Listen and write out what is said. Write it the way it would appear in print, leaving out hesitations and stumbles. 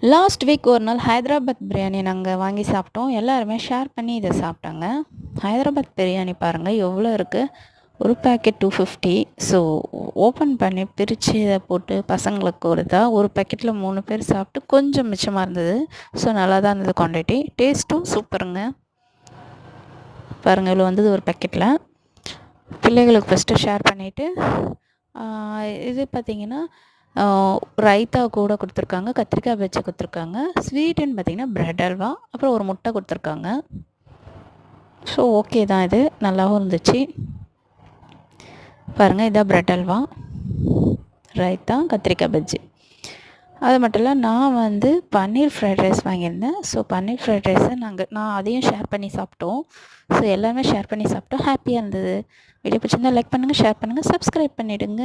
Last week ஒரு நாள் ஹைதராபாத் பிரியாணி நாங்கள் வாங்கி சாப்பிட்டோம். எல்லாருமே ஷேர் பண்ணி இதை சாப்பிட்டாங்க. ஹைதராபாத் பிரியாணி பாருங்கள் எவ்வளோ இருக்குது. ஒரு பேக்கெட் 250. ஸோ ஓப்பன் பண்ணி பிரித்து இதை போட்டு பசங்களுக்கு கொடுத்தா ஒரு பேக்கெட்டில் 3 பேர் சாப்பிட்டு கொஞ்சம் மிச்சமாக இருந்தது. ஸோ நல்லா தான் இருந்தது குவான்டிட்டி. டேஸ்ட்டும் சூப்பருங்க. பாருங்கள் இவ்வளோ வந்தது ஒரு பேக்கெட்டில். பிள்ளைகளுக்கு ஃபஸ்ட்டு ஷேர் பண்ணிவிட்டு இது பார்த்திங்கன்னா ரைத்தா கூட கொடுத்துருக்காங்க, கத்திரிக்காய் பஜ்ஜி கொடுத்துருக்காங்க. ஸ்வீட்டுன்னு பார்த்திங்கன்னா ப்ரெட் அல்வா, அப்புறம் ஒரு முட்டை கொடுத்துருக்காங்க. ஸோ ஓகே தான், இது நல்லாவும் இருந்துச்சு. பாருங்கள் இதான் ப்ரெட் அல்வா, ரைத்தா, கத்திரிக்காய் பஜ்ஜி. அது மட்டும் இல்லை, நான் வந்து பன்னீர் ஃப்ரைட் ரைஸ் வாங்கியிருந்தேன். ஸோ பன்னீர் ஃப்ரைட் ரைஸை நான் அதையும் ஷேர் பண்ணி சாப்பிட்டோம். ஸோ எல்லாருமே ஷேர் பண்ணி சாப்பிட்டோம். ஹாப்பியாக இருந்தது. வீடியோ பிடிச்சிருந்தா லைக் பண்ணுங்கள், ஷேர் பண்ணுங்கள், சப்ஸ்கிரைப் பண்ணிவிடுங்க.